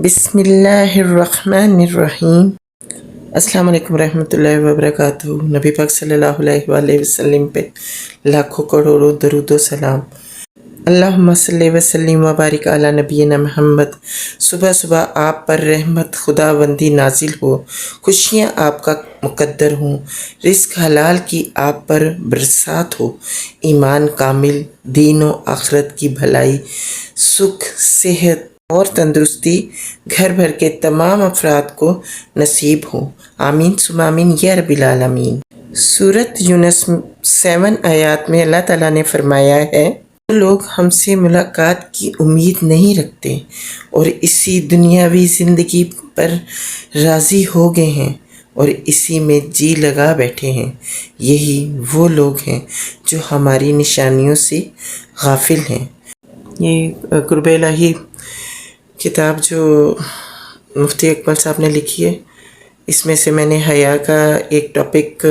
بسم اللہ الرحمن الرحیم۔ السلام علیکم ورحمۃ اللہ وبرکاتہ۔ نبی پاک صلی اللہ علیہ وآلہ وسلم پہ لاکھوں کروڑوں درود و سلام۔ اللہم صلی وسلم وبارک علی نبینا محمد۔ صبح صبح آپ پر رحمت خداوندی نازل ہو، خوشیاں آپ کا مقدر ہوں، رزق حلال کی آپ پر برسات ہو، ایمان کامل، دین و آخرت کی بھلائی، سکھ، صحت اور تندرستی گھر بھر کے تمام افراد کو نصیب ہو، آمین ثم آمین یا رب العالمین۔ سورۃ یونس 7 آیات میں اللہ تعالیٰ نے فرمایا ہے، جو لوگ ہم سے ملاقات کی امید نہیں رکھتے اور اسی دنیاوی زندگی پر راضی ہو گئے ہیں اور اسی میں جی لگا بیٹھے ہیں، یہی وہ لوگ ہیں جو ہماری نشانیوں سے غافل ہیں۔ یہ قرب الہی کتاب جو مفتی اکمل صاحب نے لکھی ہے، اس میں سے میں نے حیا کا ایک ٹاپک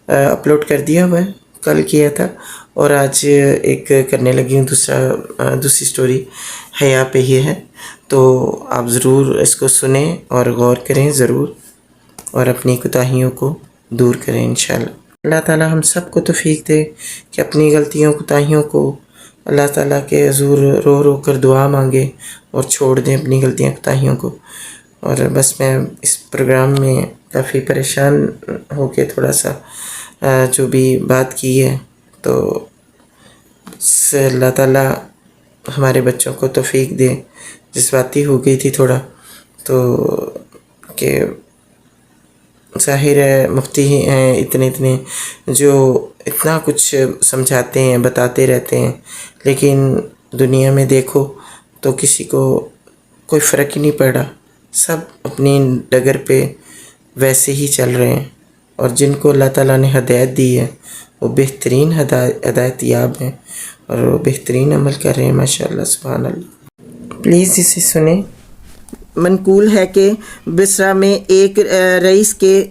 اپلوڈ کر دیا ہوا ہے، کل کیا تھا، اور آج ایک کرنے لگی ہوں، دوسری سٹوری حیا پہ ہی ہے، تو آپ ضرور اس کو سنیں اور غور کریں ضرور، اور اپنی کوتاہیوں کو دور کریں انشاءاللہ۔ اللہ تعالیٰ ہم سب کو توفیق دے کہ اپنی غلطیوں کوتاہیوں کو اللہ تعالیٰ کے حضور رو رو کر دعا مانگے اور چھوڑ دیں اپنی غلطیاں کوتاہیوں کو۔ اور بس میں اس پروگرام میں کافی پریشان ہو کے تھوڑا سا جو بھی بات کی ہے، تو اللہ تعالیٰ ہمارے بچوں کو توفیق دے، جذباتی ہو گئی تھی تھوڑا، تو کہ ظاہر ہے مفتی ہیں اتنے جو اتنا کچھ سمجھاتے ہیں، بتاتے رہتے ہیں، لیکن دنیا میں دیکھو تو کسی کو کوئی فرق ہی نہیں پڑ رہا، سب اپنی ڈگر پہ ویسے ہی چل رہے ہیں، اور جن کو اللہ تعالیٰ نے ہدایت دی ہے وہ بہترین ہدایت یاب ہیں اور وہ بہترین عمل کر رہے ہیں، ماشاءاللہ سبحان اللہ۔ پلیز اسے سنیں۔ منقول ہے کہ بصرہ میں ایک رئیس کے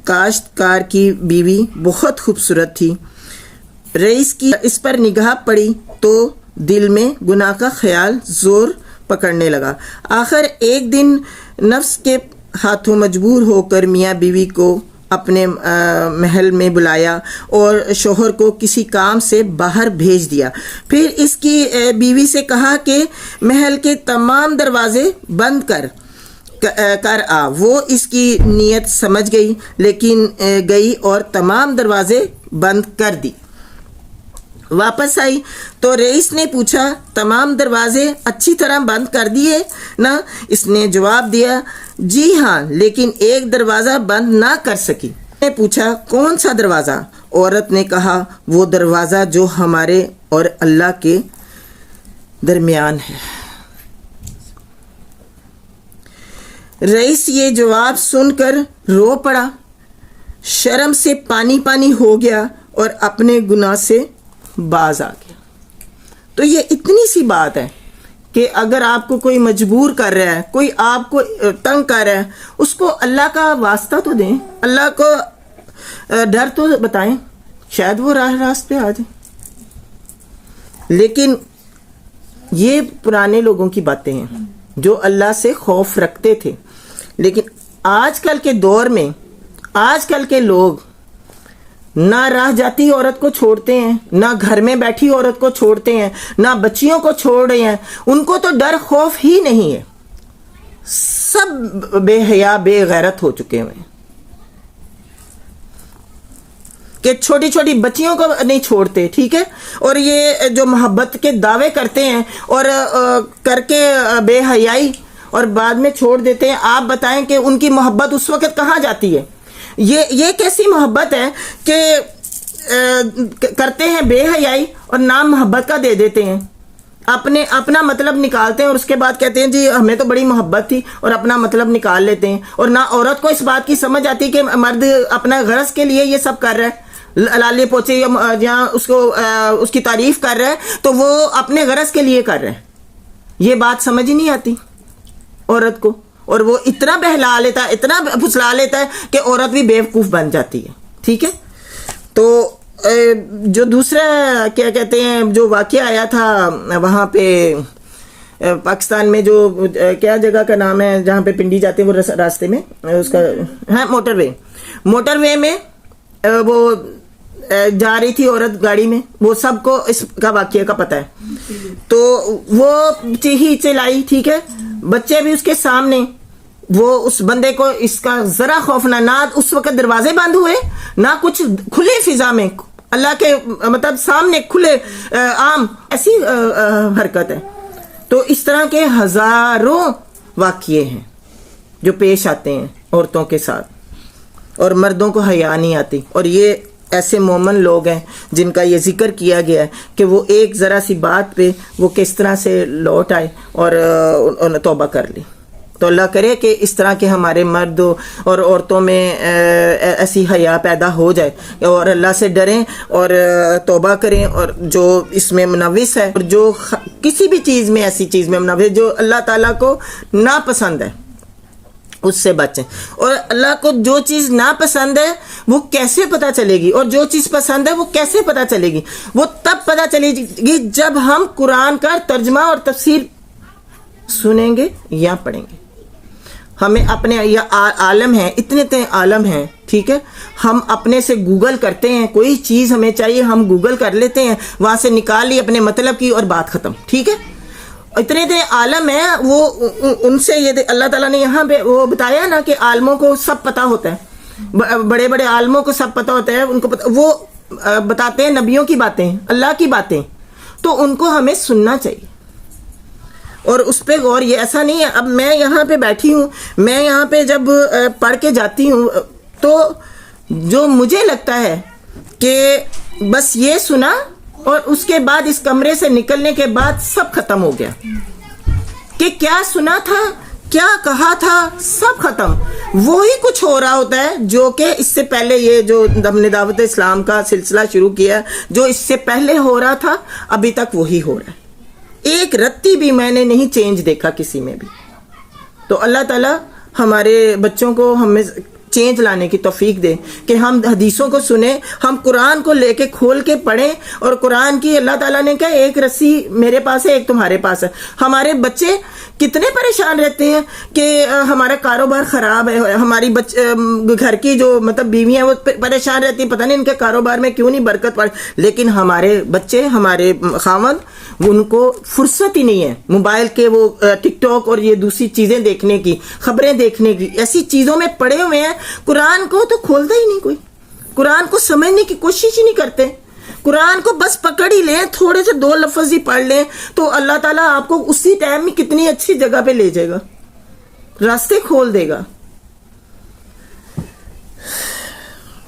کاشتکار کی بیوی بہت خوبصورت تھی۔ رئیس کی اس پر نگاہ پڑی تو دل میں گناہ کا خیال زور پکڑنے لگا۔ آخر ایک دن نفس کے ہاتھوں مجبور ہو کر میاں بیوی کو اپنے محل میں بلایا اور شوہر کو کسی کام سے باہر بھیج دیا۔ پھر اس کی بیوی سے کہا کہ محل کے تمام دروازے بند کر آ۔ وہ اس کی نیت سمجھ گئی، لیکن گئی اور تمام دروازے بند کر دی۔ واپس آئی تو رئیس نے پوچھا، تمام دروازے اچھی طرح بند کر دیے نا؟ اس نے جواب دیا، جی ہاں، لیکن ایک دروازہ بند نہ کر سکی۔ نے پوچھا، کون سا دروازہ؟ عورت نے کہا، وہ دروازہ جو ہمارے اور اللہ کے درمیان ہے۔ رئیس یہ جواب سن کر رو پڑا، شرم سے پانی پانی ہو گیا اور اپنے گناہ سے باز آ گیا۔ تو یہ اتنی سی بات ہے کہ اگر آپ کو کوئی مجبور کر رہا ہے، کوئی آپ کو تنگ کر رہا ہے، اس کو اللہ کا واسطہ تو دیں، اللہ کو ڈر تو بتائیں، شاید وہ راہ راست پہ آ جائیں۔ لیکن یہ پرانے لوگوں کی باتیں ہیں جو اللہ سے خوف رکھتے تھے، لیکن آج کل کے دور میں آج کل کے لوگ نہ راہ جاتی عورت کو چھوڑتے ہیں، نہ گھر میں بیٹھی عورت کو چھوڑتے ہیں، نہ بچیوں کو چھوڑ رہے ہیں، ان کو تو ڈر خوف ہی نہیں ہے، سب بے حیا بے غیرت ہو چکے ہیں کہ چھوٹی چھوٹی بچیوں کو نہیں چھوڑتے، ٹھیک ہے، اور یہ جو محبت کے دعوے کرتے ہیں اور کر کے بے حیائی اور بعد میں چھوڑ دیتے ہیں۔ آپ بتائیں کہ ان کی محبت اس وقت کہاں جاتی ہے؟ یہ کیسی محبت ہے کہ کرتے ہیں بے حیائی اور نام محبت کا دے دیتے ہیں، اپنا مطلب نکالتے ہیں اور اس کے بعد کہتے ہیں جی ہمیں تو بڑی محبت تھی، اور اپنا مطلب نکال لیتے ہیں۔ اور نہ عورت کو اس بات کی سمجھ آتی کہ مرد اپنا غرض کے لیے یہ سب کر رہا ہے، لالی پوچھے یا اس کی تعریف کر رہا ہے تو وہ اپنے غرض کے لیے کر رہا ہے، یہ بات سمجھ ہی نہیں آتی عورت کو، اور وہ اتنا بہلا لیتا ہے، اتنا پھسلا لیتا ہے کہ عورت بھی بیوقوف بن جاتی ہے، ٹھیک ہے۔ تو جو دوسرا کیا کہتے ہیں جو واقعہ آیا تھا وہاں پہ پاکستان میں جو کیا جگہ کا نام ہے جہاں پہ پنڈی جاتے ہیں وہ راستے میں اس کا ہے موٹر وے میں وہ جا رہی تھی عورت گاڑی میں, وہ سب کو اس کا واقعہ کا پتہ ہے. تو وہ چیخی چلائی, ٹھیک ہے, بچے بھی اس کے سامنے, وہ اس بندے کو اس کا ذرا خوف نہ اس وقت دروازے بند ہوئے نہ کچھ, کھلے فضا میں اللہ کے مطلب سامنے کھلے عام ایسی حرکت ہے. تو اس طرح کے ہزاروں واقعے ہیں جو پیش آتے ہیں عورتوں کے ساتھ, اور مردوں کو حیا نہیں آتی. اور یہ ایسے مومن لوگ ہیں جن کا یہ ذکر کیا گیا ہے کہ وہ ایک ذرا سی بات پہ وہ کس طرح سے لوٹ آئے اور توبہ کر لی. تو اللہ کرے کہ اس طرح کے ہمارے مرد اور عورتوں میں ایسی حیا پیدا ہو جائے اور اللہ سے ڈریں اور توبہ کریں, اور جو اس میں منوس ہے اور جو کسی بھی چیز میں ایسی چیز میں منوس جو اللہ تعالیٰ کو ناپسند ہے اس سے بچیں. اور اللہ کو جو چیز ناپسند ہے وہ کیسے پتہ چلے گی, اور جو چیز پسند ہے وہ کیسے پتہ چلے گی؟ وہ تب پتہ چلے گی جب ہم قرآن کا ترجمہ اور تفسیر سنیں گے یا پڑھیں گے. ہمیں اپنے عالم ہیں, اتنے عالم ہیں, ٹھیک ہے, ہم اپنے سے گوگل کرتے ہیں, کوئی چیز ہمیں چاہیے ہم گوگل کر لیتے ہیں, وہاں سے نکال لی اپنے مطلب کی اور بات ختم, ٹھیک ہے. اتنے عالم ہیں, وہ ان سے یہ اللہ تعالیٰ نے یہاں پہ وہ بتایا نا کہ عالموں کو سب پتہ ہوتا ہے, بڑے بڑے عالموں کو سب پتہ ہوتا ہے, ان کو وہ بتاتے ہیں نبیوں کی باتیں, اللہ کی باتیں, تو ان کو ہمیں سننا چاہیے اور اس پہ غور. یہ ایسا نہیں ہے اب میں یہاں پہ بیٹھی ہوں, میں یہاں پہ جب پڑھ کے جاتی ہوں تو جو مجھے لگتا ہے کہ بس یہ سنا اور اس کے بعد اس کمرے سے نکلنے کے بعد سب ختم ہو گیا, کہ کیا سنا تھا, کیا کہا تھا, سب ختم. وہی کچھ ہو رہا ہوتا ہے جو کہ اس سے پہلے یہ جو ہم نے دعوت اسلام کا سلسلہ شروع کیا, جو اس سے پہلے ہو رہا تھا ابھی تک وہی ہو رہا ہے. ایک رتی بھی میں نے نہیں چینج دیکھا کسی میں بھی. تو اللہ تعالیٰ ہمارے بچوں کو ہمیں چینج لانے کی توفیق دے کہ ہم حدیثوں کو سنیں, ہم قرآن کو لے کے کھول کے پڑھیں, اور قرآن کی اللہ تعالیٰ نے کہا ایک رسی میرے پاس ہے ایک تمہارے پاس ہے. ہمارے بچے کتنے پریشان رہتے ہیں کہ ہمارا کاروبار خراب ہے, ہماری گھر کی جو مطلب بیویاں وہ پریشان رہتی ہیں, پتہ نہیں ان کے کاروبار میں کیوں نہیں برکت پڑے. لیکن ہمارے بچے, ہمارے خاوند, ان کو فرصت ہی نہیں ہے موبائل کے وہ ٹک ٹاک اور یہ دوسری چیزیں دیکھنے کی, خبریں دیکھنے کی, ایسی چیزوں میں پڑے ہوئے ہیں. قرآن کو تو کھولتا ہی نہیں کوئی, قرآن کو سمجھنے کی کوشش ہی نہیں کرتے. قرآن کو بس پکڑ ہی لیں, تھوڑے سے 2 لفظ ہی پڑھ لیں تو اللہ تعالیٰ آپ کو اسی ٹائم میں کتنی اچھی جگہ پہ لے جائے گا, راستے کھول دے گا.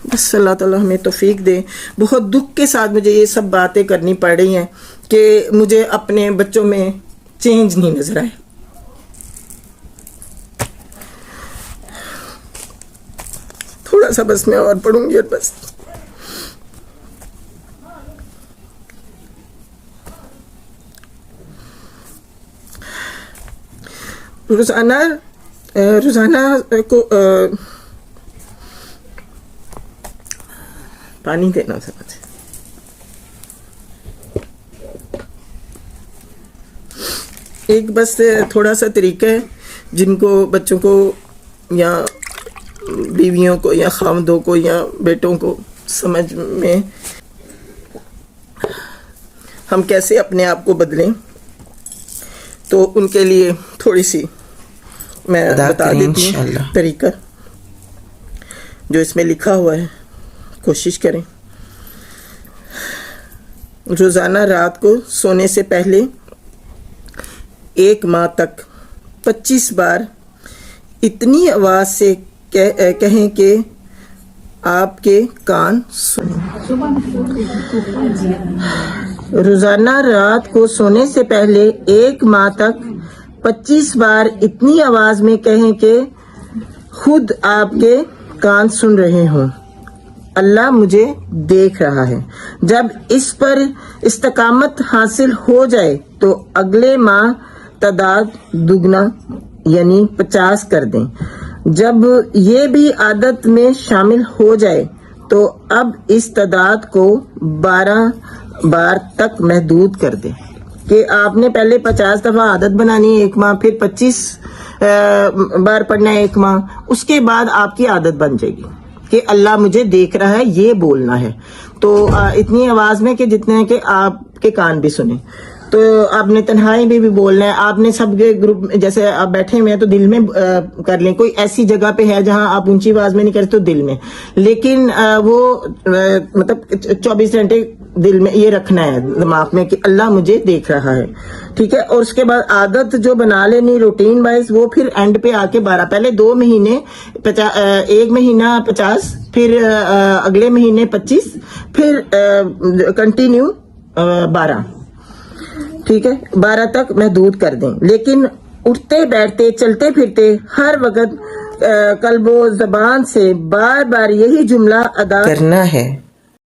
بس اللہ تعالیٰ ہمیں توفیق دے. بہت دکھ کے ساتھ مجھے یہ سب باتیں کرنی پڑ رہی ہیں کہ مجھے اپنے بچوں میں چینج نہیں نظر آئے. تھوڑا سا بس میں اور پڑھوں گی اور بس. روزانہ کو پانی دینا سمجھ. ایک بس تھوڑا سا طریقہ ہے جن کو بچوں کو یا بیویوں کو یا خاوندوں کو یا بیٹوں کو سمجھ میں ہم کیسے اپنے آپ کو بدلیں, تو ان کے لیے تھوڑی سی میں بتا دیتی ہوں طریقہ جو اس میں لکھا ہوا ہے. کوشش کریں روزانہ رات کو سونے سے پہلے 1 ماہ تک 25 بار اتنی آواز سے کہیں کہ آپ کے کان سنیں. روزانہ رات کو سونے سے پہلے 1 ماہ تک 25 بار اتنی آواز میں کہیں کہ خود آپ کے کان سن رہے ہوں. اللہ مجھے دیکھ رہا ہے. جب اس پر استقامت حاصل ہو جائے تو اگلے ماہ تعداد دگنا یعنی 50 کر دیں. جب یہ بھی عادت میں شامل ہو جائے تو اب اس تعداد کو 12 بار تک محدود کر دیں. کہ آپ نے پہلے 50 دفعہ عادت بنانی ہے ایک ماہ، پھر 25 بار پڑھنا ہے ایک ماہ، اس کے بعد آپ کی عادت بن جائے گی کہ اللہ مجھے دیکھ رہا ہے، یہ بولنا ہے. تو اتنی آواز میں کہ جتنے کہ آپ کے کان بھی سنیں. تو آپ نے تنہائی میں بھی بولنا ہے. آپ نے سب کے گروپ جیسے آپ بیٹھے ہوئے ہیں تو دل میں کر لیں. کوئی ایسی جگہ پہ ہے جہاں آپ اونچی آواز میں نہیں کرتے تو دل میں، لیکن وہ مطلب 24 گھنٹے دل میں یہ رکھنا ہے دماغ میں کہ اللہ مجھے دیکھ رہا ہے. ٹھیک ہے. اور اس کے بعد عادت جو بنا لینی روٹین وائز، وہ پھر اینڈ پہ آ کے 12، پہلے 2 مہینے 1 مہینہ 50، پھر اگلے مہینے 25، پھر کنٹینیو 12. ٹھیک ہے. 12 تک محدود کر دیں، لیکن اٹھتے بیٹھتے چلتے پھرتے ہر وقت قلب و زبان سے بار بار یہی جملہ ادا کرنا ہے.